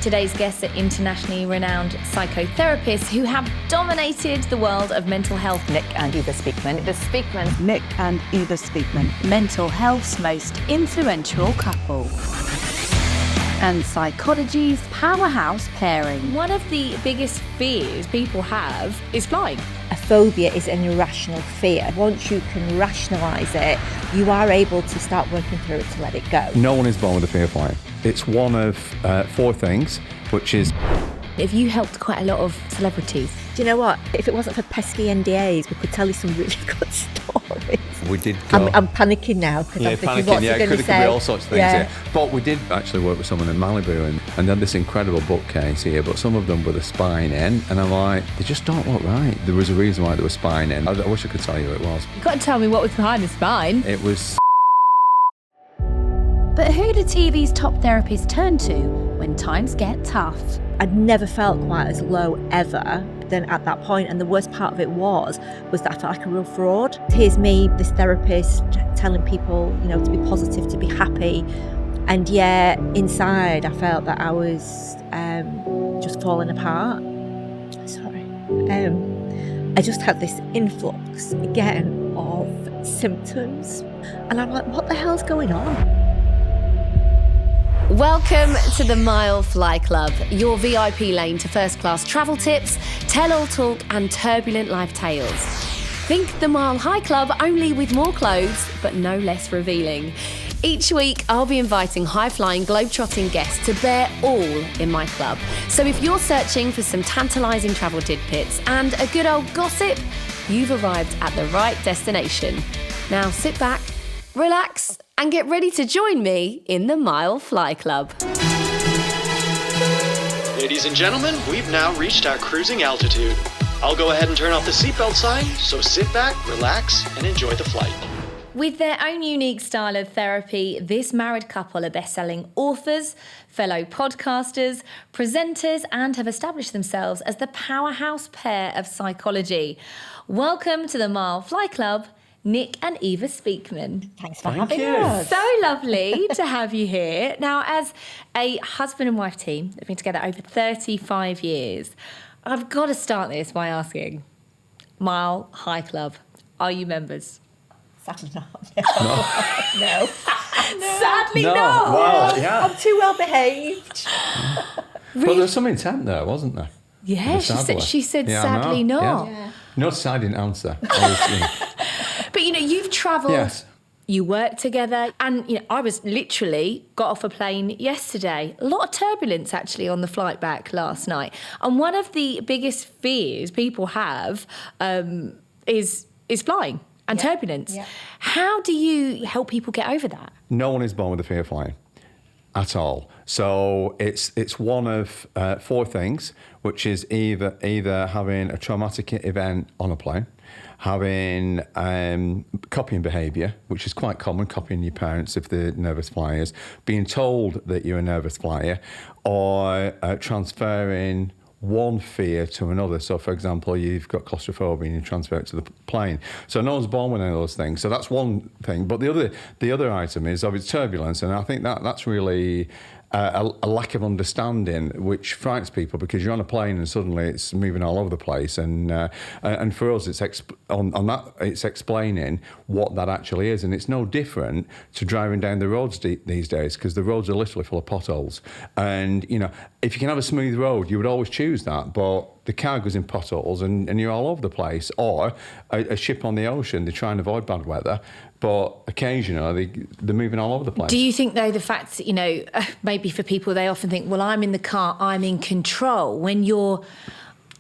Today's guests are internationally renowned psychotherapists who have dominated the world of mental health. Nik and Eva Speakman. The Speakmans. Nik and Eva Speakman. Mental health's most influential couple. And psychology's powerhouse pairing. One of the biggest fears people have is flying. A phobia is an irrational fear. Once you can rationalise it, you are able to start working through it to let it go. No one is born with a fear of flying. It's one of 4 things, which is... If you helped quite a lot of celebrities. Do you know what? If it wasn't for pesky NDAs, we could tell you some really good stories. We did go... I'm panicking now because I'm thinking, what's he going to say? It could be all sorts of things here. But we did actually work with someone in Malibu and they had this incredible bookcase here, but some of them were the spine in, and I'm like, they just don't look right. There was a reason why they were spine in. I wish I could tell you what it was. You've got to tell me what was behind the spine. It was... But who do TV's top therapists turn to when times get tough? I'd never felt quite as low ever than at that point, and the worst part of it was that I felt like a real fraud. Here's me, this therapist, telling people, to be positive, to be happy, and yet inside I felt that I was just falling apart. Sorry. I just had this influx again of symptoms, and I'm like, what the hell's going on? Welcome to the Mile Fly Club, your VIP lane to first-class travel tips, tell-all talk and turbulent life tales. Think the Mile High Club, only with more clothes, but no less revealing. Each week, I'll be inviting high-flying, globe-trotting guests to bear all in my club. So if you're searching for some tantalising travel tidbits and a good old gossip, you've arrived at the right destination. Now sit back, relax, and get ready to join me in the Mile Fly Club. Ladies and gentlemen, we've now reached our cruising altitude. I'll go ahead and turn off the seatbelt sign, so sit back, relax, and enjoy the flight. With their own unique style of therapy, this married couple are best-selling authors, fellow podcasters, presenters, and have established themselves as the powerhouse pair of psychology. Welcome to the Mile Fly Club, Nik and Eva Speakman. Thanks for having us. So lovely to have you here. Now, as a husband and wife team, they've been together over 35 years. I've got to start this by asking, Mile High Club, are you members? Sadly not. No. Sadly not. Well, yeah. I'm too well behaved. But there was some intent there, wasn't there? Yeah, she said sadly not. Yeah. Notice I didn't answer. But you've travelled, yes. You work together, and I was literally got off a plane yesterday. A lot of turbulence actually on the flight back last night. And one of the biggest fears people have is flying and turbulence. Yeah. How do you help people get over that? No one is born with a fear of flying at all. So it's one of 4 things, which is either having a traumatic event on a plane, having copying behaviour, which is quite common, copying your parents if they're nervous flyers, being told that you're a nervous flyer, or transferring one fear to another. So, for example, you've got claustrophobia and you transfer it to the plane. So no one's born with any of those things. So that's one thing. But the other item is obviously turbulence, and I think that's really a lack of understanding, which frightens people because you're on a plane and suddenly it's moving all over the place. And for us, it's it's explaining what that actually is, and it's no different to driving down the roads these days because the roads are literally full of potholes. And if you can have a smooth road, you would always choose that, but the car goes in potholes and you're all over the place. Or a ship on the ocean, they try and avoid bad weather, but occasionally they're moving all over the place. Do you think, though, the fact, maybe for people, they often think, well, I'm in the car, I'm in control. When you're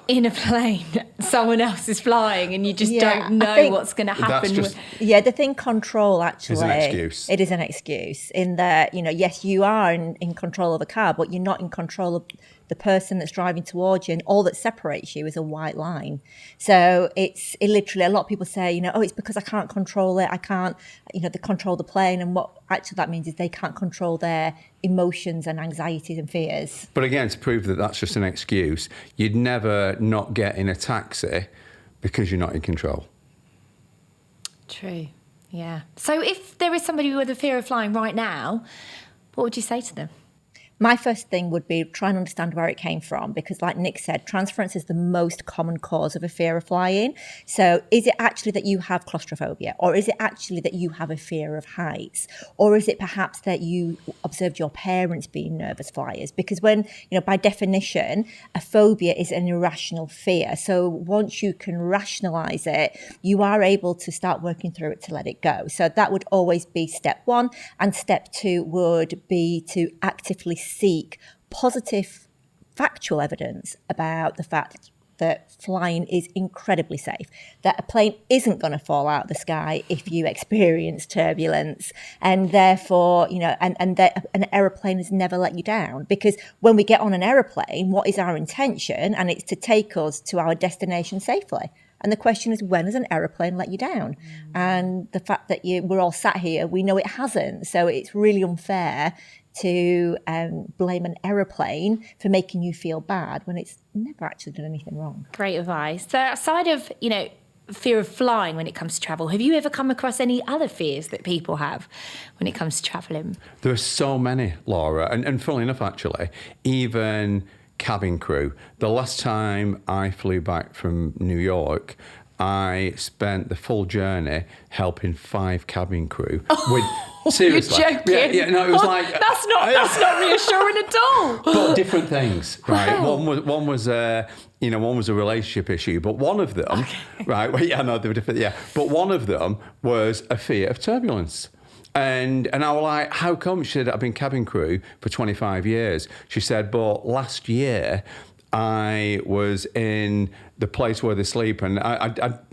in a plane, someone else is flying and you just don't know what's going to happen. The thing control actually is an excuse. It is an excuse in that, yes, you are in control of the car, but you're not in control of the person that's driving towards you, and all that separates you is a white line. So it literally, a lot of people say, it's because I can't control it. I can't, they control the plane. And what actually that means is they can't control their emotions and anxieties and fears. But again, to prove that that's just an excuse, you'd never not get in a taxi because you're not in control. True. Yeah. So if there is somebody with a fear of flying right now, what would you say to them? My first thing would be try and understand where it came from, because like Nick said, transference is the most common cause of a fear of flying. So is it actually that you have claustrophobia, or is it actually that you have a fear of heights, or is it perhaps that you observed your parents being nervous flyers? Because when, by definition, a phobia is an irrational fear. So once you can rationalize it, you are able to start working through it to let it go. So that would always be step one. And step two would be to actively seek positive factual evidence about the fact that flying is incredibly safe, that a plane isn't going to fall out of the sky if you experience turbulence, and therefore, and that an aeroplane has never let you down. Because when we get on an aeroplane, what is our intention? And it's to take us to our destination safely. And the question is, when has an aeroplane let you down? And the fact that we're all sat here, we know it hasn't. So it's really unfair to blame an aeroplane for making you feel bad when it's never actually done anything wrong. Great advice. So outside of, fear of flying when it comes to travel, have you ever come across any other fears that people have when it comes to travelling? There are so many, Laura. And funnily enough, actually, even cabin crew. The last time I flew back from New York, I spent the full journey helping 5 cabin crew with... Seriously. You're joking. Yeah, no, it was like... That's not reassuring at all. But different things, right? Wow. One was a relationship issue, but one of them, right? Well, yeah, no, they were different, yeah. But one of them was a fear of turbulence. And I was like, how come? She said, I've been cabin crew for 25 years. She said, but last year... I was in the place where they sleep, and I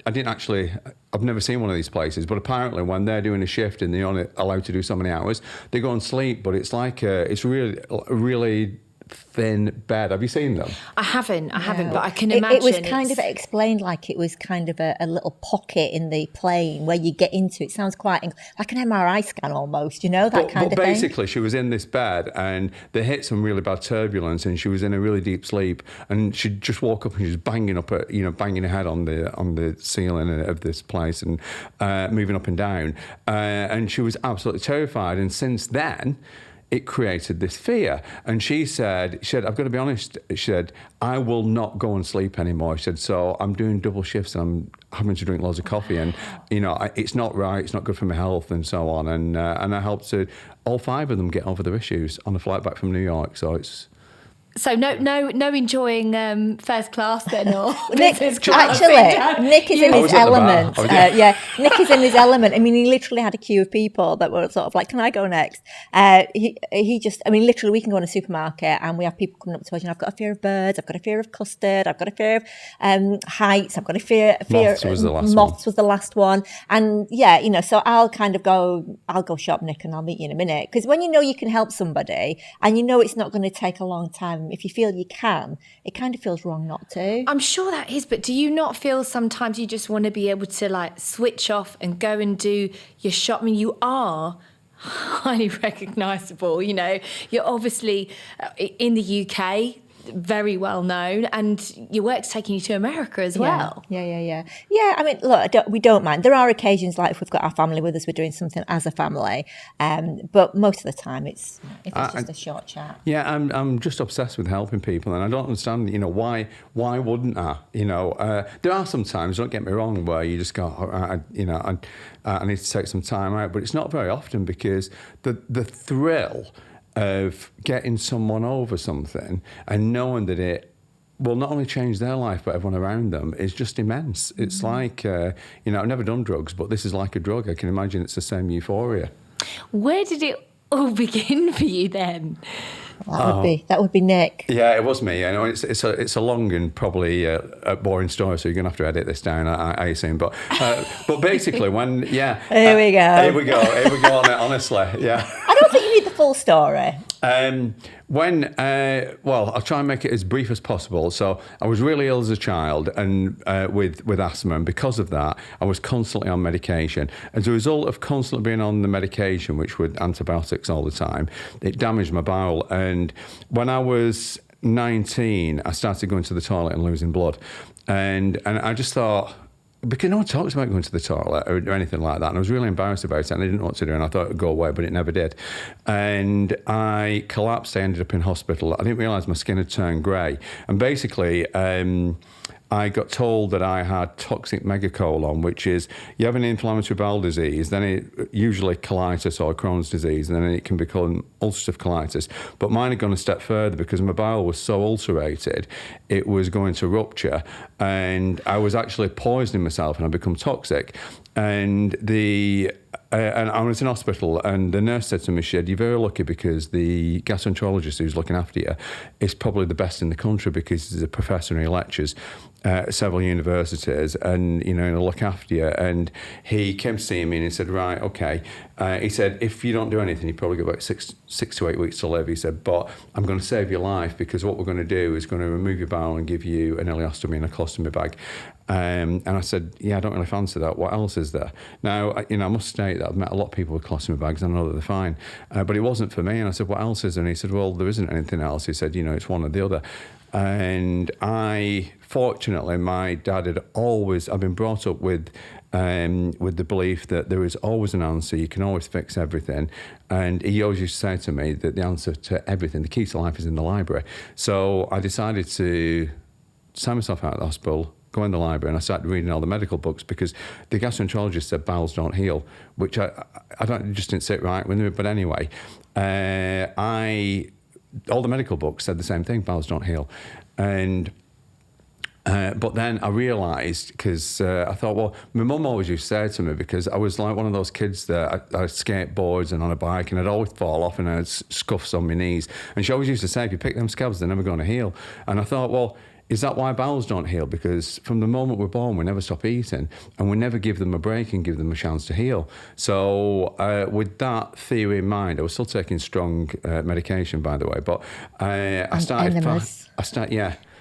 didn't actually, I've never seen one of these places, but apparently when they're doing a shift and they're only allowed to do so many hours, they go and sleep, but it's like, it's really thin bed. Have you seen them? I haven't, but I can imagine. It was kind of explained like it was kind of a little pocket in the plane where you get into. It sounds quite like an MRI scan almost, that kind of thing. But basically, she was in this bed and they hit some really bad turbulence and she was in a really deep sleep and she'd just walk up and she was banging up, banging her head on the ceiling of this place and moving up and down. And she was absolutely terrified. And since then, it created this fear. And she said, I've got to be honest, she said, I will not go and sleep anymore. She said, so I'm doing double shifts and I'm having to drink loads of coffee and, it's not right, it's not good for my health and so on. And I helped all 5 of them get over their issues on a flight back from New York. So it's... So no enjoying first class then, or Nick is in his element. Nick is in his element. I mean, he literally had a queue of people that were sort of like, "Can I go next?" Literally, we can go in a supermarket and we have people coming up to us. I've got a fear of birds. I've got a fear of custard. I've got a fear of heights. I've got a fear. Moths was the last Moths was the last one. And so I'll go shop, Nick, and I'll meet you in a minute. Because when you can help somebody and it's not going to take a long time. If you feel you can, it kind of feels wrong not to. I'm sure that is, but do you not feel sometimes you just want to be able to like switch off and go and do your shop? I mean, you are highly recognisable, you're obviously in the UK, very well known, and your work's taking you to America as well. Yeah. I mean, look, we don't mind. There are occasions like if we've got our family with us, we're doing something as a family, but most of the time it's just a short chat. Yeah, I'm just obsessed with helping people, and I don't understand, why wouldn't I? There are some times, don't get me wrong, where you just go, I need to take some time out, but it's not very often because the thrill of getting someone over something and knowing that it will not only change their life but everyone around them is just immense. It's like, I've never done drugs, but this is like a drug. I can imagine it's the same euphoria. Where did it all begin for you then? That would be Nick. Yeah, it was me. It's a long and probably a boring story, so you're going to have to edit this down, I assume. But basically, when here we go. Here we go on it. Honestly, yeah. I don't think you need the full story. I'll try and make it as brief as possible. So I was really ill as a child and with asthma, and because of that, I was constantly on medication. As a result of constantly being on the medication, which were antibiotics all the time, it damaged my bowel. And when I was 19, I started going to the toilet and losing blood. And I just thought, because no one talks about going to the toilet or anything like that. And I was really embarrassed about it and I didn't know what to do. And I thought it would go away, but it never did. And I collapsed. I ended up in hospital. I didn't realise my skin had turned grey. And basically, I got told that I had toxic megacolon, which is you have an inflammatory bowel disease, then it usually colitis or Crohn's disease, and then it can become ulcerative colitis. But mine had gone a step further because my bowel was so ulcerated, it was going to rupture, and I was actually poisoning myself, and I become toxic. And and I was in hospital, and the nurse said to me, she said, "You're very lucky because the gastroenterologist who's looking after you is probably the best in the country because he's a professor and he lectures at several universities and, he'll look after you." And he came to see me and he said, "Right, okay." He said, "If you don't do anything, you probably got about six to 8 weeks to live." He said, "But I'm going to save your life because what we're going to do is going to remove your bowel and give you an ileostomy and a colostomy bag." And I said, "Yeah, I don't really fancy that. What else is there?" Now, I must state that I've met a lot of people with colostomy bags and I know that they're fine. But it wasn't for me. And I said, "What else is there?" And he said, "Well, there isn't anything else." He said, "It's one or the other." And fortunately, my dad I've been brought up with the belief that there is always an answer. You can always fix everything. And he always used to say to me that the answer to everything, the key to life is in the library. So I decided to sign myself out of the hospital, go in the library, and I started reading all the medical books because the gastroenterologist said bowels don't heal, which I just didn't sit right with me. But anyway, all the medical books said the same thing, bowels don't heal. And but then I realised, because I thought, well, my mum always used to say to me, because I was like one of those kids that I skateboards and on a bike and I'd always fall off and I had scuffs on my knees. And she always used to say, if you pick them scabs, they're never going to heal. And I thought, well, is that why bowels don't heal? Because from the moment we're born, we never stop eating and we never give them a break and give them a chance to heal. So with that theory in mind, I was still taking strong medication, by the way, but I started... Enemas.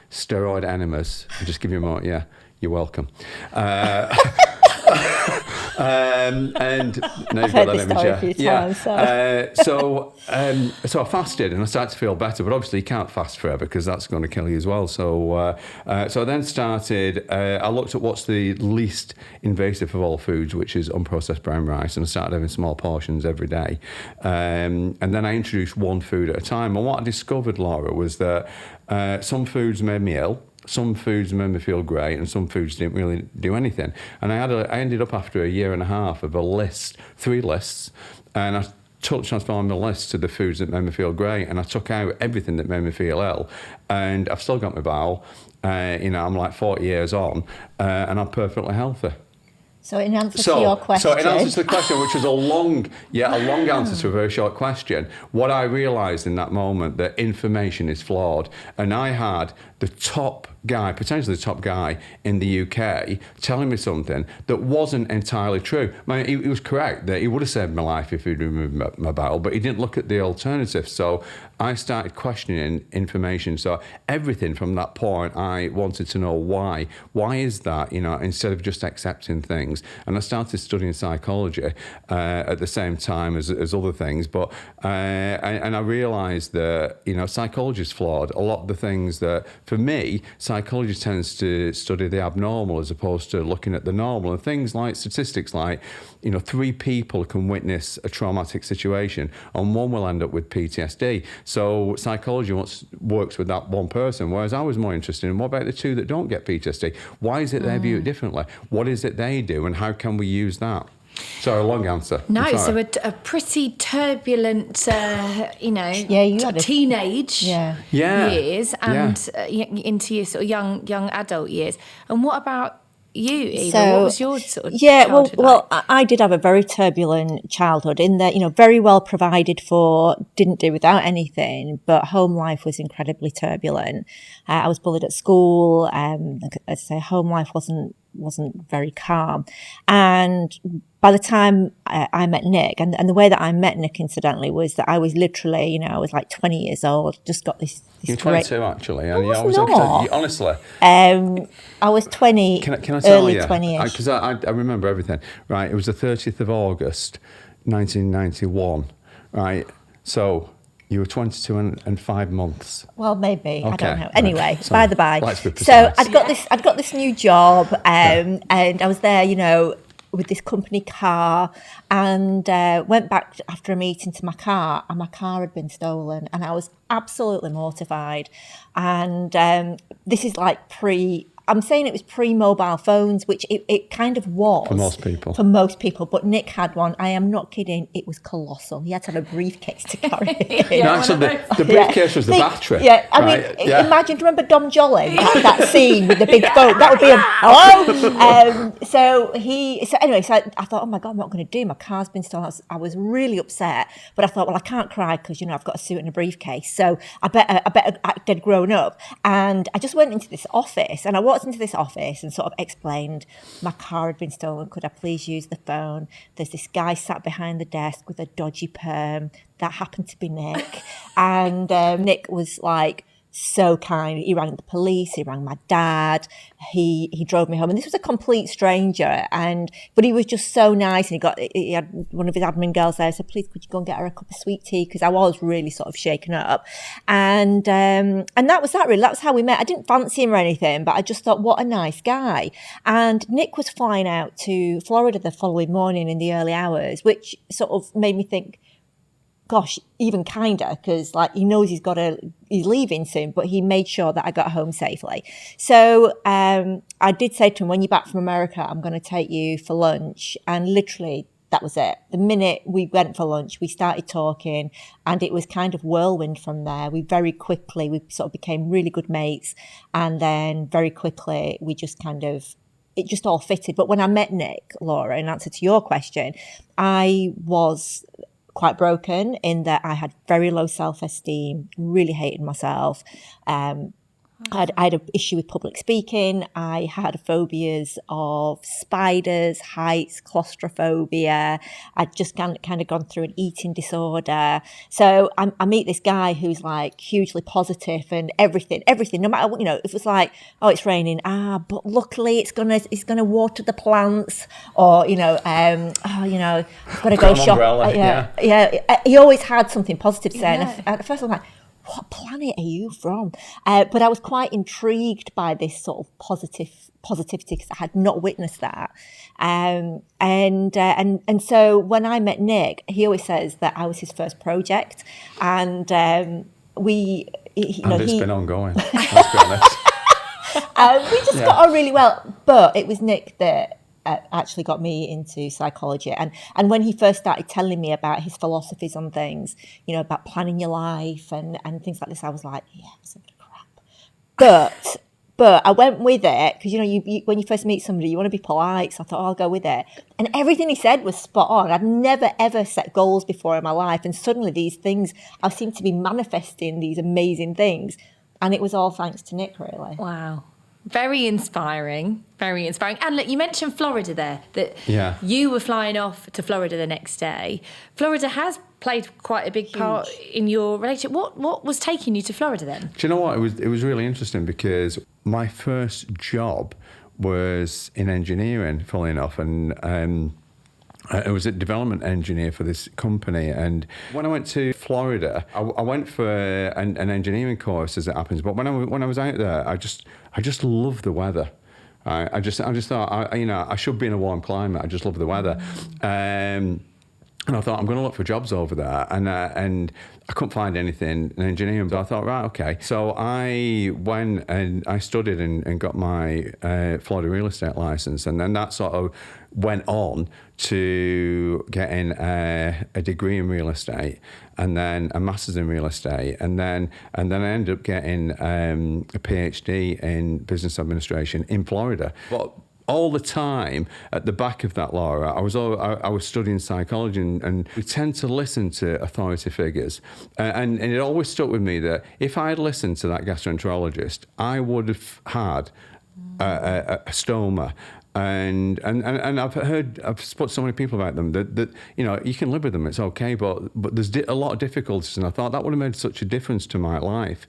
Steroid enemas. I'll just give you more. Yeah, you're welcome. And now you've got that image. So I fasted and I started to feel better, but obviously you can't fast forever because that's going to kill you as well. So I then started. I looked at what's the least invasive of all foods, which is unprocessed brown rice, and I started having small portions every day. And then I introduced one food at a time. And what I discovered, Laura, was that some foods made me ill. Some foods made me feel great and some foods didn't really do anything. And I ended up after a year and a half of 3 lists, and I transformed the list to the foods that made me feel great, and I took out everything that made me feel ill, and I've still got my bowel. I'm like 40 years on, and I'm perfectly healthy. So in answer to your question... So in answer to the question, which was a long answer to a very short question, what I realised in that moment, that information is flawed. And I had the top guy, potentially the top guy in the UK, telling me something that wasn't entirely true. I mean, he was correct that he would have saved my life if he'd removed my bowel, but he didn't look at the alternative. So I started questioning information. So everything from that point, I wanted to know why. Why is that, instead of just accepting things? And I started studying psychology at the same time as other things. But and I realised that, psychology is flawed. A lot of the things that, for me, psychology tends to study the abnormal as opposed to looking at the normal. And things like statistics like, 3 people can witness a traumatic situation and 1 will end up with PTSD. So psychology works with that 1 person, whereas I was more interested in what about the 2 that don't get PTSD? Why is it they view it differently? What is it they do and how can we use that? Sorry, a long answer. No, so a pretty turbulent, you had teenage years and into your sort of young adult years. And what about you, Eva? So, what was your sort of childhood well, like? I did have a very turbulent childhood in that, very well provided for, didn't do without anything, but home life was incredibly turbulent. I was bullied at school. As I say, home life wasn't very calm. And by the time I met Nik, and the way that I met Nik, incidentally, was that I was literally, I was like 20 years old, just got this You're 22, actually. And I was not. Honestly. I was 20, can I tell early you? 20-ish. Because I remember everything. Right, it was the 30th of August, 1991. Right, so... You were 22 and 5 months. Well, maybe. I don't know. Right. Anyway, So, by the by. let's be So precise. I'd got this new job, and I was there, you know, with this company car, and went back after a meeting to my car, and my car had been stolen, and I was absolutely mortified. And this is like I'm saying it was pre-mobile phones, which it kind of was. For most people. For most people. But Nick had one. I am not kidding. It was colossal. He had to have a briefcase to carry it in. No, actually, the briefcase was the battery. Yeah, I right? mean, imagine, do you remember Dom Jolly? That scene with the big phone? That would be hello? So I thought, oh my God, I'm not going to do. My car's been stolen. I was really upset. But I thought, well, I can't cry because, you know, I've got a suit and a briefcase. So I better act dead grown up. And I just went into this office, and I walked into this office and sort of explained my car had been stolen. Could I please use the phone? There's this guy sat behind the desk with a dodgy perm. That happened to be Nick. And Nick was like, so kind. He rang the police, he rang my dad, he drove me home, and this was a complete stranger, but he was just so nice, and he had one of his admin girls there, so please could you go and get her a cup of sweet tea, because I was really sort of shaken up, and that was that really. That was how we met. I didn't fancy him or anything, but I just thought, what a nice guy. And Nick was flying out to Florida the following morning in the early hours, which sort of made me think, gosh, even kinder, because like he knows he's leaving soon, but he made sure that I got home safely. So I did say to him, when you're back from America, I'm going to take you for lunch. And literally that was it. The minute we went for lunch, we started talking, and it was kind of whirlwind from there. We sort of became really good mates. And then very quickly, it just all fitted. But when I met Nick, Laura, in answer to your question, I was quite broken in that I had very low self-esteem, really hated myself. I had an issue with public speaking. I had phobias of spiders, heights, claustrophobia. I'd just kind of gone through an eating disorder. So I meet this guy who's like hugely positive and everything, no matter what, you know, if it was like, oh, it's raining, but luckily it's gonna water the plants, or, you know, I've got to go shop. Yeah. He always had something positive to say. Yeah. And at first I'm like, what planet are you from? But I was quite intrigued by this sort of positivity, because I had not witnessed that. And so when I met Nick, he always says that I was his first project, and it's been ongoing. Let's be honest. We just got on really well. But it was Nick that actually got me into psychology, and when he first started telling me about his philosophies on things, you know, about planning your life and things like this, I was like, yeah, it's a bit of crap. But I went with it, because, you know, you when you first meet somebody, you want to be polite, so I thought, I'll go with it. And everything he said was spot on. I'd never ever set goals before in my life, and suddenly these things, I seemed to be manifesting these amazing things, and it was all thanks to Nick, really. Wow. Very inspiring, very inspiring. And look, you mentioned Florida there, that you were flying off to Florida the next day. Florida has played quite a big part in your relationship. What was taking you to Florida then? Do you know what? It was really interesting, because my first job was in engineering, funnily enough, and I was a development engineer for this company. And when I went to Florida, I went for an engineering course, as it happens. But when I was out there, I just loved the weather. I just thought, I should be in a warm climate. I just love the weather. And I thought, I'm going to look for jobs over there. And I couldn't find anything in engineering. But I thought, right, okay. So I went and I studied and got my Florida real estate license. And then that sort of went on to getting a degree in real estate, and then a master's in real estate. And then I ended up getting a PhD in business administration in Florida. But all the time at the back of that, Laura, I was studying psychology, and we tend to listen to authority figures. And it always stuck with me that if I had listened to that gastroenterologist, I would have had a stoma. And I've spoken to so many people about them that you know, you can live with them, it's okay, but there's a lot of difficulties, and I thought that would have made such a difference to my life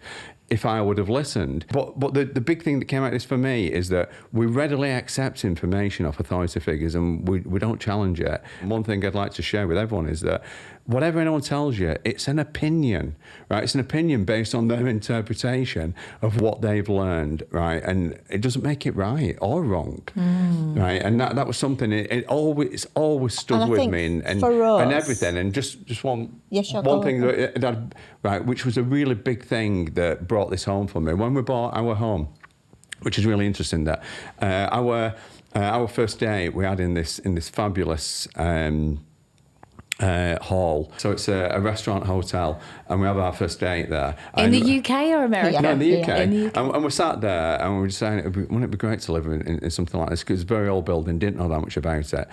if I would have listened. But the big thing that came out of this for me is that we readily accept information off authority figures, and we don't challenge it. And one thing I'd like to share with everyone is that whatever anyone tells you, it's an opinion, right? It's an opinion based on their interpretation of what they've learned, right? And it doesn't make it right or wrong, right? And that was something, it's always stood with me and everything. And just one thing right, which was a really big thing that brought this home for me. When we bought our home, which is really interesting, that our first date we had in this fabulous hall. So it's a restaurant hotel, and we have our first date there. In the UK or America? No, in the UK. In the UK. And we sat there and we were just saying, wouldn't it be great to live in something like this? Because it's a very old building, didn't know that much about it.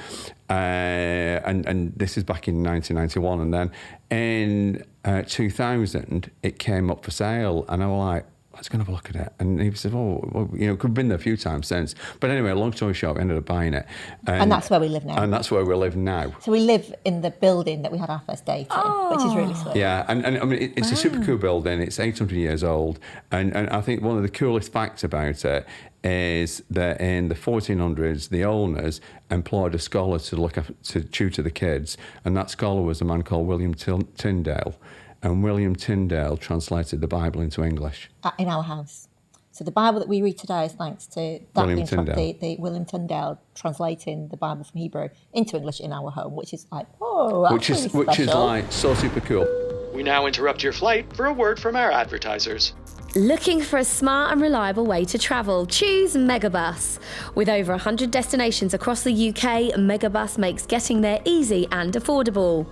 And this is back in 1991. And then in 2000, it came up for sale, and I was like, let's go and have a look at it. And he said, we've been there a few times since. But anyway, long story short, we ended up buying it. And that's where we live now. And that's where we live now. So we live in the building that we had our first date in, which is really sweet. Yeah, and I mean, it's a super cool building. It's 800 years old. And I think one of the coolest facts about it is that in the 1400s, the owners employed a scholar to tutor the kids. And that scholar was a man called William Tyndale. And William Tyndale translated the Bible into English. In our house. So the Bible that we read today is thanks to that William Tyndale. The William Tyndale translating the Bible from Hebrew into English in our home, which is like, whoa, that's which is like so super cool. We now interrupt your flight for a word from our advertisers. Looking for a smart and reliable way to travel? Choose Megabus. With over 100 destinations across the UK, Megabus makes getting there easy and affordable.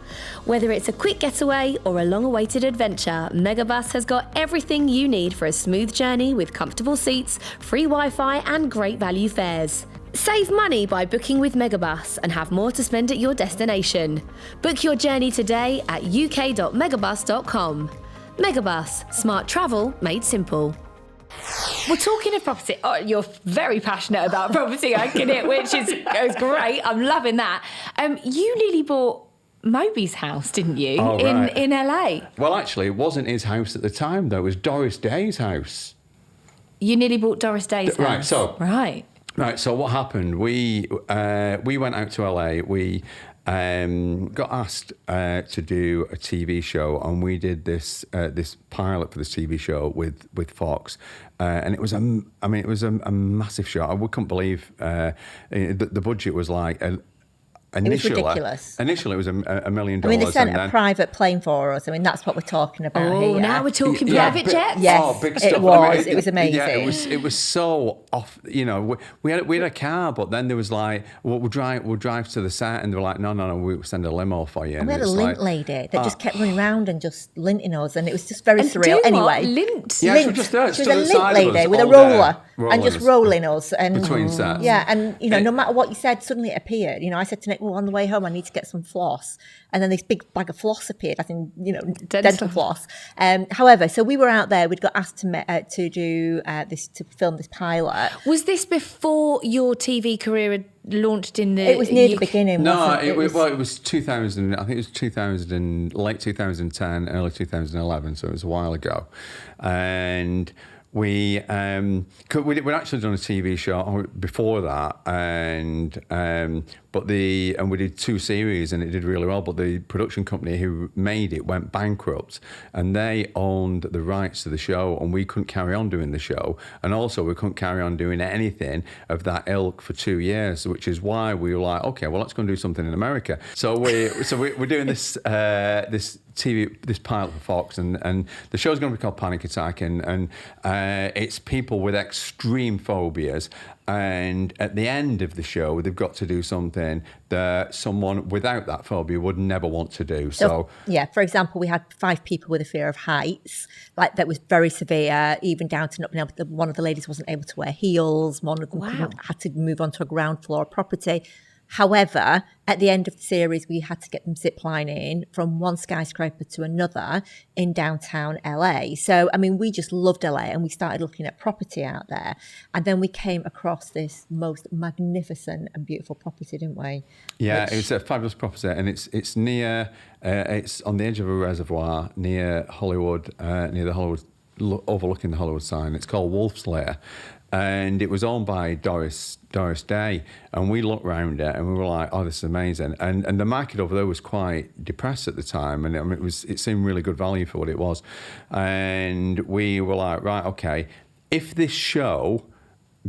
Whether it's a quick getaway or a long-awaited adventure, Megabus has got everything you need for a smooth journey with comfortable seats, free Wi-Fi and great value fares. Save money by booking with Megabus and have more to spend at your destination. Book your journey today at uk.megabus.com. Megabus, smart travel made simple. We're talking of property. Oh, you're very passionate about property, I get it, which is great. I'm loving that. You nearly bought Moby's house, didn't you, in LA? Well, actually, it wasn't his house at the time, though. It was Doris Day's house. You nearly bought Doris Day's house? Right, so what happened? We went out to LA. We got asked to do a TV show, and we did this pilot for this TV show with Fox, and it was a massive show. I couldn't believe the budget was like. Initially, it was ridiculous. Initially, it was $1 million. I mean, they sent a private plane for us. I mean, that's what we're talking about here. Now we're talking private jets? Yes, big stuff. it was. It was amazing. Yeah, it was so off. You know, we had a car, but then there was like, we'll drive to the set, and they were like, no, we'll send a limo for you. And we had a lint lady that just kept running around and just linting us, and it was just very surreal. Anyway, lint. Yeah, lint. She was a lint lady with a roller and just rolling us and between sets. Yeah, and no matter what you said, suddenly it appeared. I said to Nick, well, on the way home, I need to get some floss. And then this big bag of floss appeared, I think, dental floss. However, so we were out there, we'd got asked to do to film this pilot. Was this before your TV career had launched in the... It was near the beginning, wasn't it? It was 2000, I think it was 2000, late 2010, early 2011, so it was a while ago. And... We'd actually done a TV show before that, and we did 2 series, and it did really well. But the production company who made it went bankrupt, and they owned the rights to the show, and we couldn't carry on doing the show, and also we couldn't carry on doing anything of that ilk for 2 years, which is why we were like, okay, well, let's go and do something in America. So we're doing this this pilot for Fox, and the show's going to be called Panic Attack, and it's people with extreme phobias, and at the end of the show they've got to do something that someone without that phobia would never want to do. So yeah, for example, we had 5 people with a fear of heights, like that was very severe, even down to not being able to, one of the ladies wasn't able to wear heels, one of them had to move onto a ground floor property. However, at the end of the series, we had to get them ziplining from one skyscraper to another in downtown LA. So, I mean, we just loved LA, and we started looking at property out there. And then we came across this most magnificent and beautiful property, didn't we? Yeah, it's a fabulous property, and it's near, it's on the edge of a reservoir near Hollywood, near the Hollywood, overlooking the Hollywood sign. It's called Wolf's Lair. and it was owned by Doris Day, and we looked round it and we were like, oh, this is amazing. And the market over there was quite depressed at the time, and I mean, it seemed really good value for what it was. And we were like, right, okay, if this show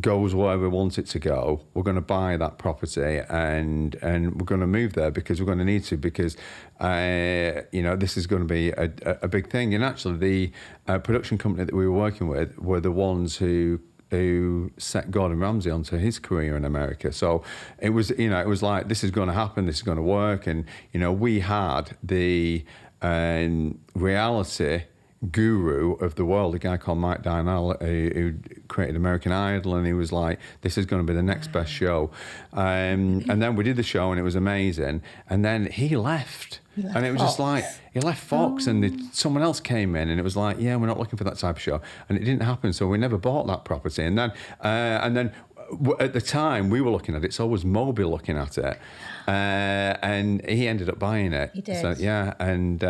goes where we want it to go, we're going to buy that property and we're going to move there because we're going to need to, because this is going to be a big thing. And actually the production company that we were working with were the ones who set Gordon Ramsay onto his career in America. So it was like, this is going to happen, this is going to work. And we had the reality guru of the world, a guy called Mike Darnell, who created American Idol, and he was like, this is going to be the next best show. And then we did the show and it was amazing. And then he left. And it was just like, he left Fox and someone else came in and it was like, yeah, we're not looking for that type of show. And it didn't happen. So we never bought that property. And then at the time we were looking at it, so was Moby looking at it. And he ended up buying it. He did. So, yeah. And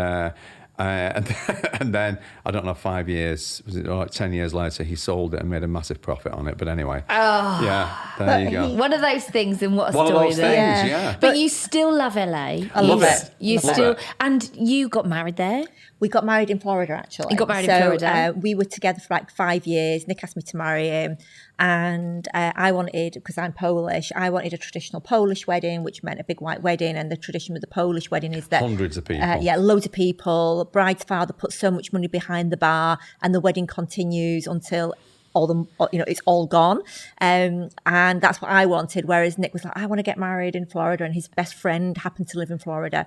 then, I don't know, 5 years, was it like 10 years later, he sold it and made a massive profit on it. But anyway, there you go. One of those things, and what a One story of those there. things, yeah. But you still love LA. I love it. You Love still, it. and you got married there. We got married in Florida, actually. You got married in Florida. We were together for like 5 years. Nick asked me to marry him. And I wanted, because I'm Polish, I wanted a traditional Polish wedding, which meant a big white wedding. And the tradition with the Polish wedding is that... Hundreds of people. Loads of people. Bride's father puts so much money behind the bar and the wedding continues until... it's all gone. And that's what I wanted. Whereas Nick was like, I want to get married in Florida. And his best friend happened to live in Florida,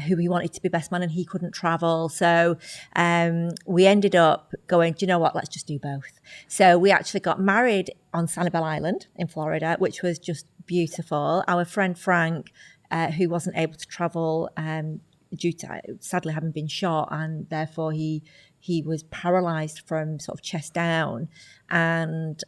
who he wanted to be best man, and he couldn't travel. So we ended up going, do you know what? Let's just do both. So we actually got married on Sanibel Island in Florida, which was just beautiful. Our friend Frank, who wasn't able to travel due to sadly having been shot, and therefore he was paralyzed from sort of chest down, and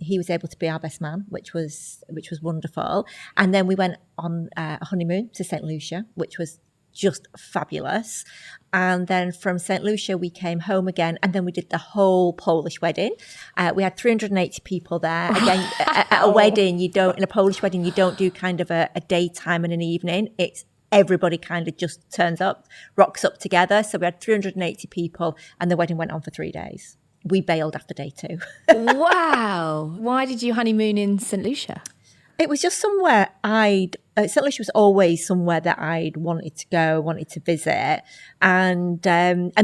he was able to be our best man, which was wonderful. And then we went on a honeymoon to St. Lucia, which was just fabulous. And then from St. Lucia, we came home again, and then we did the whole Polish wedding. We had 380 people there. Again, at a wedding, in a Polish wedding, you don't do kind of a daytime and an evening. It's everybody kind of just turns up, rocks up together. So we had 380 people, and the wedding went on for 3 days. We bailed after day 2. Wow. Why did you honeymoon in St. Lucia? It was just somewhere St. Lucia was always somewhere that I'd wanted to go, wanted to visit. And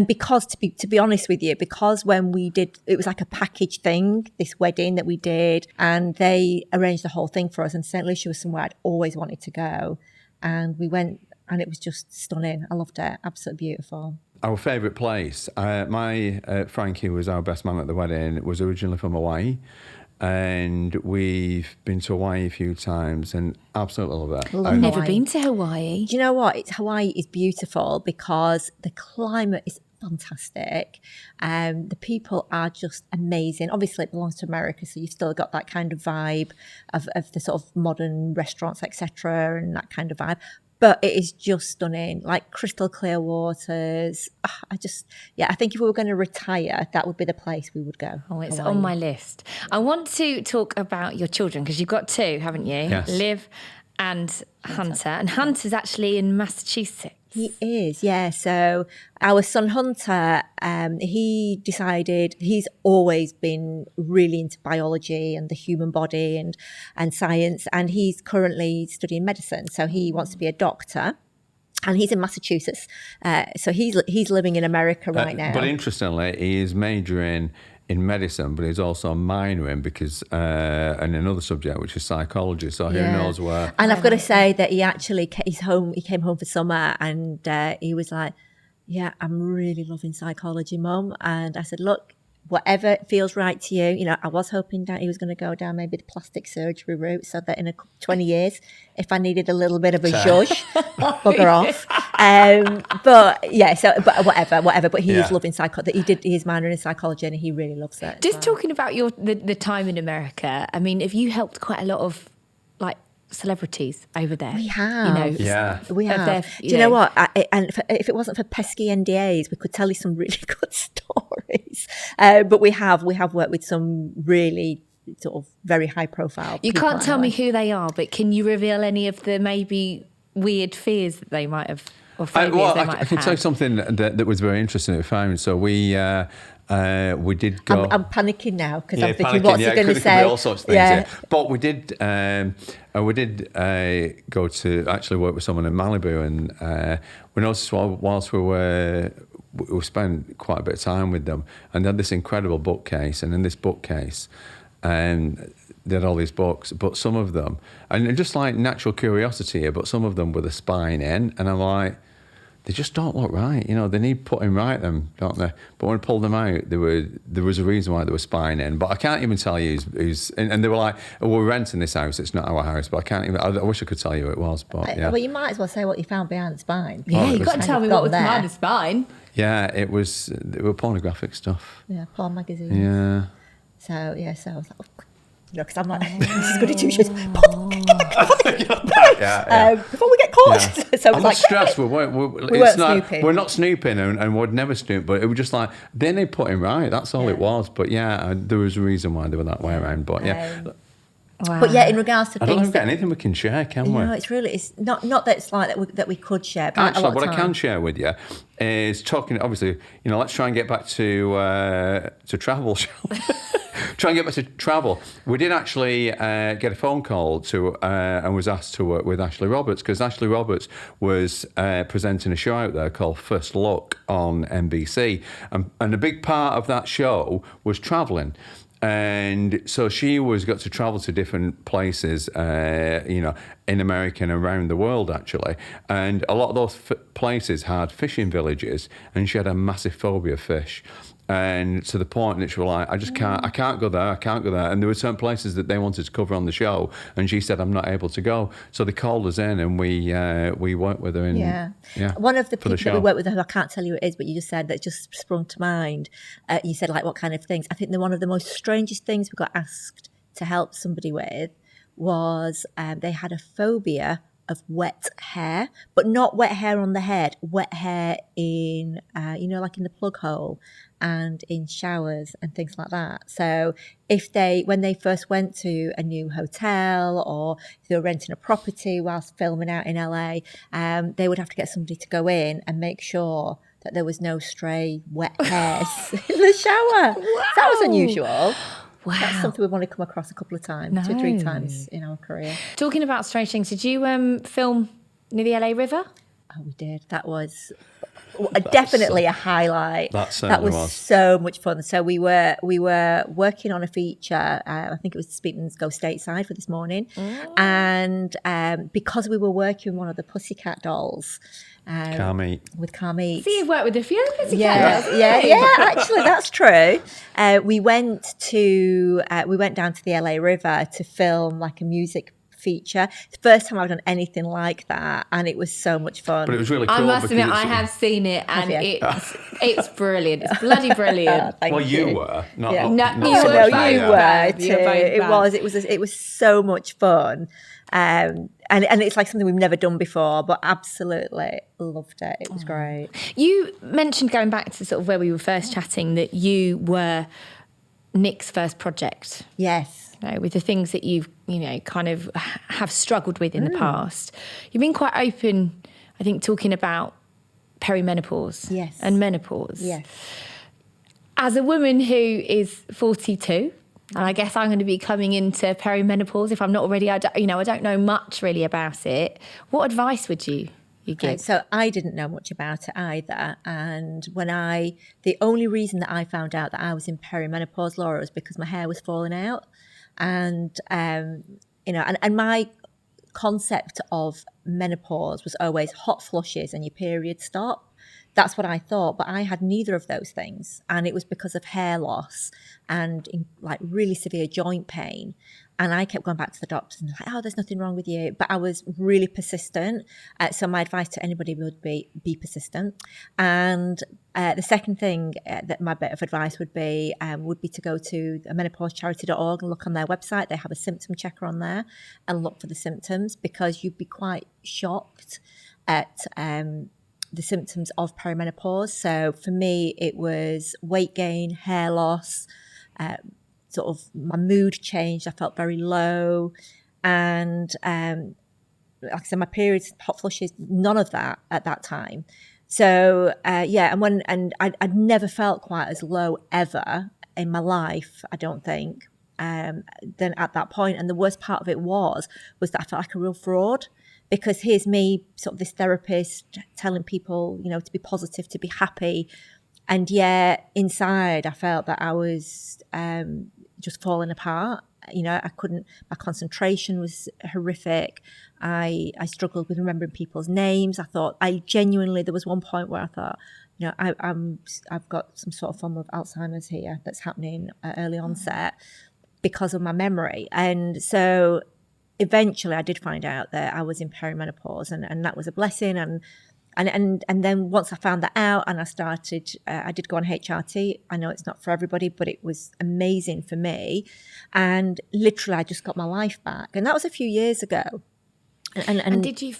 because, to be honest with you, because when we did, it was like a package thing, this wedding that we did, and they arranged the whole thing for us. And St. Lucia was somewhere I'd always wanted to go. And we went, and it was just stunning. I loved it. Absolutely beautiful. Our favourite place, my Frankie, who was our best man at the wedding, was originally from Hawaii. And we've been to Hawaii a few times and absolutely love it. I've never been to Hawaii. Do you know what? Hawaii is beautiful because the climate is fantastic. The people are just amazing. Obviously, it belongs to America, so you've still got that kind of vibe of the sort of modern restaurants, etc., and that kind of vibe. But it is just stunning, like crystal clear waters. I think if we were going to retire, that would be the place we would go. Oh, it's Hawaii. on my list. I want to talk about your children, because you've got 2, haven't you? Yes. Liv and Hunter. And Hunter's actually in Massachusetts. He is, yeah. So our son Hunter, he decided he's always been really into biology and the human body and science, and he's currently studying medicine. So he wants to be a doctor. And he's in Massachusetts. So he's living in America right now. But interestingly, he is majoring in medicine, but he's also minoring because in another subject, which is psychology. So who knows where? And I've got to say that he came home for summer, and he was like, yeah, I'm really loving psychology, Mum. And I said, look, whatever feels right to you. I was hoping that he was going to go down maybe the plastic surgery route, so that in 20 years, if I needed a little bit of a zhuzh, bugger off. But whatever. But he is loving psychology. He is minoring in psychology, and he really loves it. Just talking about the time in America, I mean, have you helped quite a lot of like celebrities over there? We have. We have. Do you know what? If it wasn't for pesky NDAs, we could tell you some really good stories. But we have worked with some really sort of very high profile. You people can't tell me anyway. who they are, but can you reveal any of the maybe weird fears that they might have, or phobias they might have I can tell you had? something that was very interesting that we found. So we did go. I'm panicking now because Yeah, I'm thinking, panicking, what's yeah, he going to could say? be all sorts of things. Yeah. But we did go to actually work with someone in Malibu, and we noticed whilst we spent quite a bit of time with them, and they had this incredible bookcase, and in this bookcase, they had all these books, but some of them, and just like natural curiosity here, but some of them with a spine in, and I'm like, they just don't look right. You know, they need putting right, them, don't they? But when I pulled them out, there was a reason why they were spine in. But I can't even tell you who's and they were like, oh, we're renting this house. It's not our house. But I can't even. I wish I could tell you who it was. But yeah. Well, you might as well say what you found behind the spine. Yeah, you've got to Kind tell of me gone what was there. behind the spine. Yeah, it was pornographic stuff. Yeah, porn magazine. Yeah. So I was like, oh, because I'm not as good at you. She's before we get caught. Yeah. So I I'm was not like, stressed. right. We're weren't snooping. We're not snooping, and we'd never snoop. But it was just like they need putting right. That's all it was. But yeah, there was a reason why they were that way around. But yeah, Wow. But yeah, in regards to I don't things think anything we can share, can we? No, it's not that it's like that we could share. But Actually, a lot what of I can time. share with you is talking. Obviously, let's try and get back to travel. Try and get back to travel. We did actually get a phone call to and was asked to work with Ashley Roberts, because Ashley Roberts was presenting a show out there called First Look on NBC, and a big part of that show was travelling. And so she got to travel to different places, in America and around the world, actually. And a lot of those places had fishing villages, and she had a massive phobia of fish. And to the point that she was like, I can't go there. And there were certain places that they wanted to cover on the show, and she said, I'm not able to go. So they called us in, and we worked with her. One of the people show. that we work with, who I can't tell you who it is, but you just said that just sprung to mind. You said, like, what kind of things? I think one of the most strangest things we got asked to help somebody with was they had a phobia of wet hair, but not wet hair on the head, wet hair in, like in the plug hole and in showers and things like that. So when they first went to a new hotel, or if they were renting a property whilst filming out in LA, they would have to get somebody to go in and make sure that there was no stray wet hairs in the shower. Wow. That was unusual. Wow. That's something we've only come across a couple of times, 2 or 3 times in our career. Talking about strange things, did you film near the LA River? Oh, we did. That was definitely a highlight. That was so much fun. So we were working on a feature. I think it was Speakmans Go Stateside for This Morning, and because we were working with one of the Pussycat dolls. With Carmeet. See, you've worked with a few Pussycat dolls. Yeah. Actually, that's true. We went down to the LA River to film like a music feature. It's the first time I've done anything like that, and it was so much fun. But it was really cool. I must admit, I have seen it, and it's brilliant. It's bloody brilliant. Thank you were not. Yeah. You were too. It was so much fun. And it's like something we've never done before, but absolutely loved it. It was great. You mentioned, going back to sort of where we were first chatting, that you were Nik's first project. Yes. With the things that you've, kind of have struggled with in the past. You've been quite open, I think, talking about perimenopause. Yes. And menopause. Yes. As a woman who is 42, and I guess I'm going to be coming into perimenopause if I'm not already. I don't know much really about it. What advice would you give? Okay, so I didn't know much about it either. And the only reason that I found out that I was in perimenopause, Laura, was because my hair was falling out. And, and my concept of menopause was always hot flushes and your period stop. That's what I thought, but I had neither of those things. And it was because of hair loss and like really severe joint pain. And I kept going back to the doctors and like, oh, there's nothing wrong with you. But I was really persistent. So my advice to anybody would be persistent. And the second thing that my bit of advice would be to go to menopauscharity.org and look on their website. They have a symptom checker on there, and look for the symptoms, because you'd be quite shocked at the symptoms of perimenopause. So for me, it was weight gain, hair loss, sort of my mood changed. I felt very low, and like I said, my periods, hot flushes, none of that at that time. So I'd never felt quite as low ever in my life, I don't think, than at that point. And the worst part of it was that I felt like a real fraud, because here's me, sort of this therapist, telling people, to be positive, to be happy. And yet inside I felt that I was just falling apart. I couldn't, my concentration was horrific. I struggled with remembering people's names. There was one point where I thought, I've got some sort of form of Alzheimer's here that's happening at early onset because of my memory. And so eventually I did find out that I was in perimenopause, and that was a blessing. And then once I found that out, and I did go on HRT. I know it's not for everybody, but it was amazing for me. And literally, I just got my life back. And that was a few years ago. And did you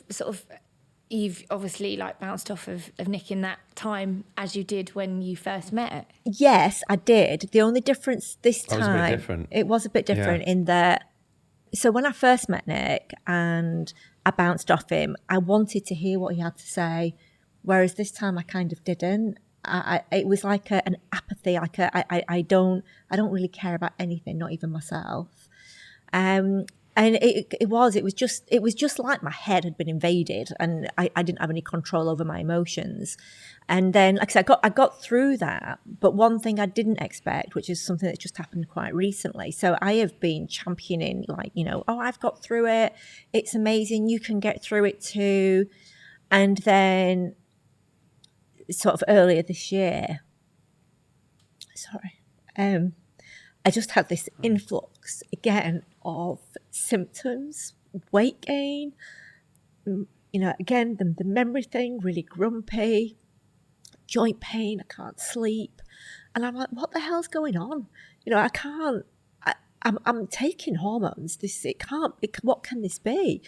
you've obviously bounced off of Nick in that time as you did when you first met? Yes, I did. The only difference this time, was a bit different. It was a bit different in that. So when I first met Nick and I bounced off him, I wanted to hear what he had to say, whereas this time I kind of didn't. It was like an apathy, I don't really care about anything, not even myself. And it was just like my head had been invaded, and I didn't have any control over my emotions. And then, like I said, I got through that. But one thing I didn't expect, which is something that just happened quite recently. So I have been championing, I've got through it. It's amazing. You can get through it too. And then sort of earlier this year, I just had this influx again of symptoms, weight gain, again, the memory thing, really grumpy, joint pain, I can't sleep. And I'm like, what the hell's going on? I'm taking hormones. What can this be?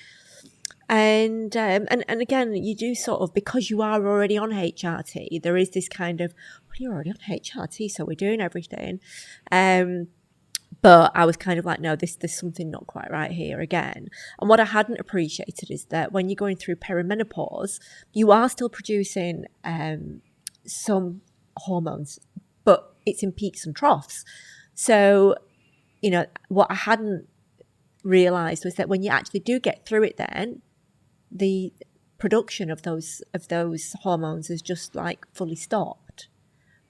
And again, you do sort of, because you are already on HRT, there is this kind of, well, you're already on HRT, so we're doing everything. But I was kind of like, no, there's something not quite right here again. And what I hadn't appreciated is that when you're going through perimenopause, you are still producing some hormones, but it's in peaks and troughs. So, what I hadn't realised was that when you actually do get through it, then the production of those hormones is just fully stopped.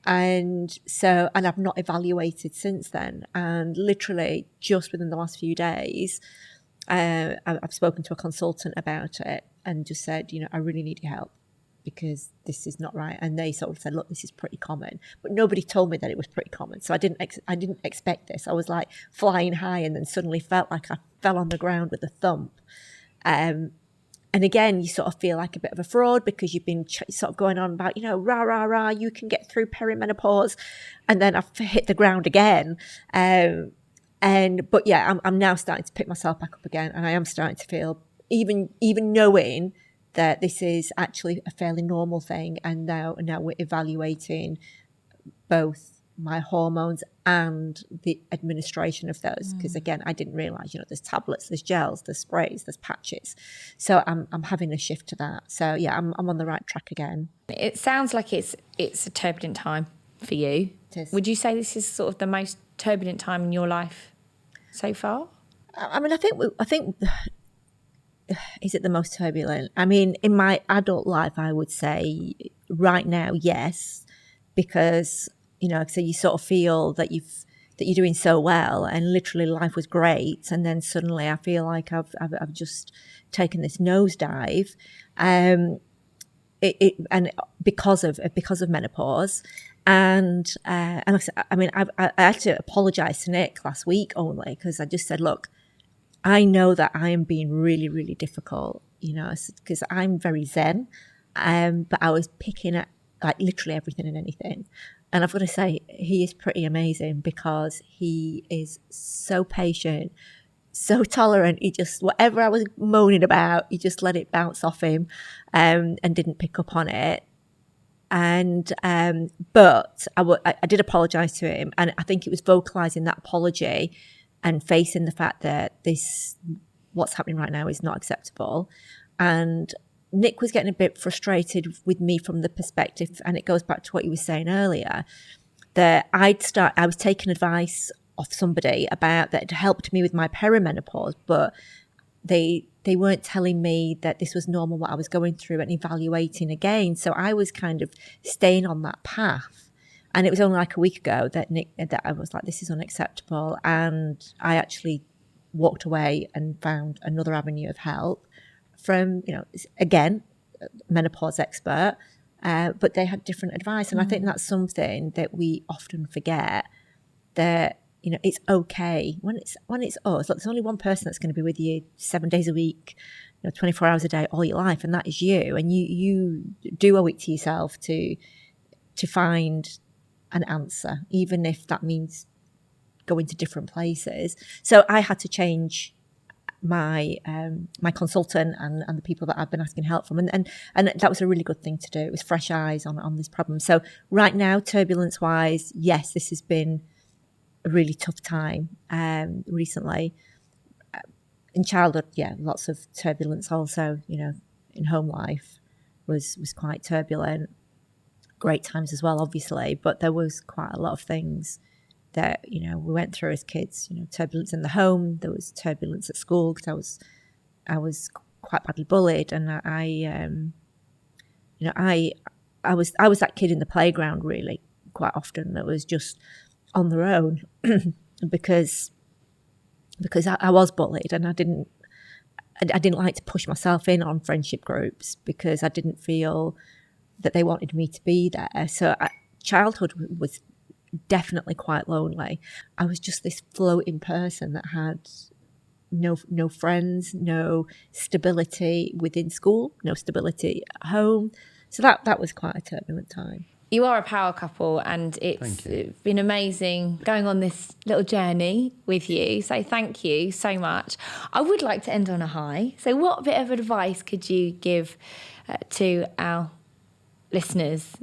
And I've not evaluated since then. And literally just within the last few days, I've spoken to a consultant about it and just said, I really need your help because this is not right. And they sort of said, look, this is pretty common. But nobody told me that it was pretty common. So I didn't expect this. I was flying high, and then suddenly felt like I fell on the ground with a thump. And again, you sort of feel like a bit of a fraud because you've been sort of going on about, rah, rah, rah, you can get through perimenopause. And then I've hit the ground again. But yeah, I'm now starting to pick myself back up again. And I am starting to feel, even knowing that this is actually a fairly normal thing. And now we're evaluating both my hormones and the administration of those, because again, I didn't realize, there's tablets, there's gels, there's sprays, there's patches. So I'm having a shift to that. So yeah, I'm on the right track again. It sounds like it's a turbulent time for you. It is. Would you say this is sort of the most turbulent time in your life so far? I mean, I think is it the most turbulent? I mean, in my adult life, I would say right now, yes, because so you sort of feel that you're doing so well, and literally life was great, and then suddenly I feel like I've just taken this nosedive, and because of menopause, and I mean I had to apologise to Nick last week only because I just said, look, I know that I am being really, really difficult, because I'm very zen, but I was picking at literally everything and anything. And I've got to say, he is pretty amazing because he is so patient, so tolerant. He just, whatever I was moaning about, he just let it bounce off him and didn't pick up on it. And but I did apologise to him, and I think it was vocalising that apology and facing the fact that what's happening right now is not acceptable. And Nick was getting a bit frustrated with me from the perspective, and it goes back to what you were saying earlier, that I was taking advice off somebody about that helped me with my perimenopause, but they weren't telling me that this was normal, what I was going through, and evaluating again. So I was kind of staying on that path. And it was only like a week ago that I was like, this is unacceptable. And I actually walked away and found another avenue of help from, again, menopause expert, but they had different advice. And I think that's something that we often forget, that it's okay when it's us. Look, there's only one person that's going to be with you 7 days a week, 24 hours a day, all your life, and that is you. And you do owe it to yourself to find an answer, even if that means going to different places. So I had to change my consultant and the people that I've been asking help from, and that was a really good thing to do. It was fresh eyes on this problem. So right now, turbulence wise, yes, this has been a really tough time recently. In childhood, lots of turbulence also, in home life was quite turbulent. Great times as well, obviously, but there was quite a lot of things that, we went through as kids, turbulence in the home, there was turbulence at school because I was quite badly bullied, and I was that kid in the playground really quite often that was just on their own because I was bullied, and I didn't like to push myself in on friendship groups because I didn't feel that they wanted me to be there. So childhood was definitely quite lonely. I was just this floating person that had no friends, no stability within school, no stability at home. So that was quite a turbulent time. You are a power couple, and it's been amazing going on this little journey with you. So thank you so much. I would like to end on a high. So what bit of advice could you give to our listeners,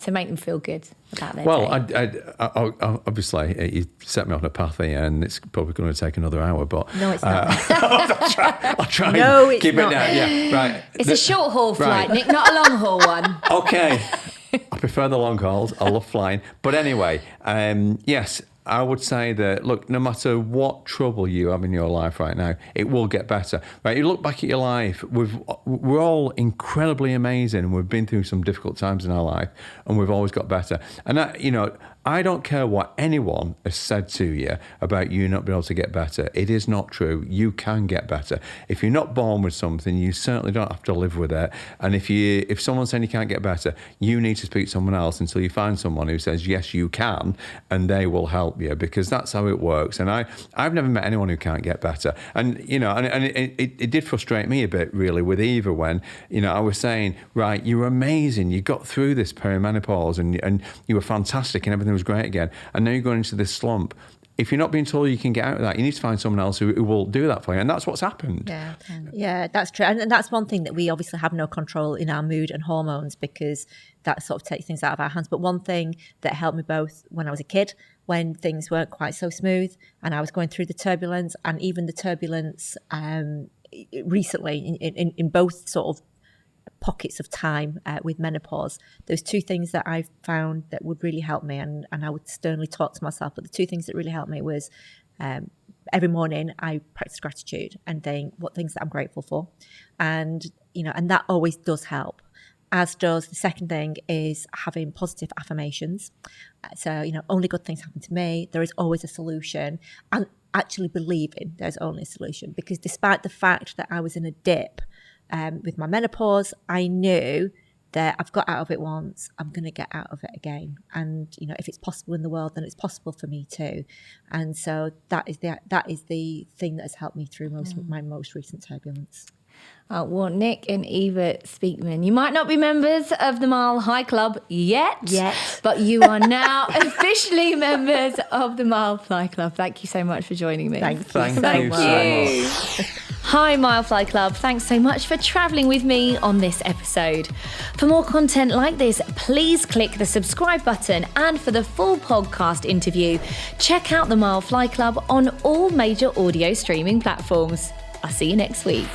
to make them feel good about their day? I obviously, you set me on a path here, and it's probably going to take another hour, but... No, it's not. I'll try no, and keep not. it down. Yeah, right. It's a short haul flight, Nick, not a long haul one. Okay. I prefer the long hauls. I love flying. But anyway, yes, I would say that, look, no matter what trouble you have in your life right now, it will get better. Right? You look back at your life, we're all incredibly amazing. We've been through some difficult times in our life, and we've always got better. And that, I don't care what anyone has said to you about you not being able to get better. It is not true. You can get better. If you're not born with something, you certainly don't have to live with it. And if someone's saying you can't get better, you need to speak to someone else until you find someone who says, yes, you can, and they will help you, because that's how it works. And I've never met anyone who can't get better. And, it did frustrate me a bit, really, with Eva when, I was saying, right, you were amazing. You got through this perimenopause and you were fantastic and everything was great again, and now you're going into this slump. If you're not being told you can get out of that, you need to find someone else who will do that for you, and that's what's happened. Yeah, that's true, and that's one thing that we obviously have no control in our mood and hormones, because that sort of takes things out of our hands. But one thing that helped me both when I was a kid, when things weren't quite so smooth, and I was going through the turbulence, and even the turbulence recently in both sort of pockets of time with menopause, there's two things that I found that would really help me, and I would sternly talk to myself, but the two things that really helped me was every morning I practice gratitude and think what things that I'm grateful for, and and that always does help. As does the second thing is having positive affirmations. So only good things happen to me, there is always a solution, and actually believing there's only a solution, because despite the fact that I was in a dip with my menopause, I knew that I've got out of it once, I'm going to get out of it again. And, if it's possible in the world, then it's possible for me too. And so that is the thing that has helped me through my most recent turbulence. Well, Nik and Eva Speakman, you might not be members of the Mile High Club yet, but you are now officially members of the Mile High Club. Thank you so much for joining me. Thank you so much. Hi Mile Fly Club, thanks so much for travelling with me on this episode. For more content like this, please click the subscribe button, and for the full podcast interview, check out the Mile Fly Club on all major audio streaming platforms. I'll see you next week.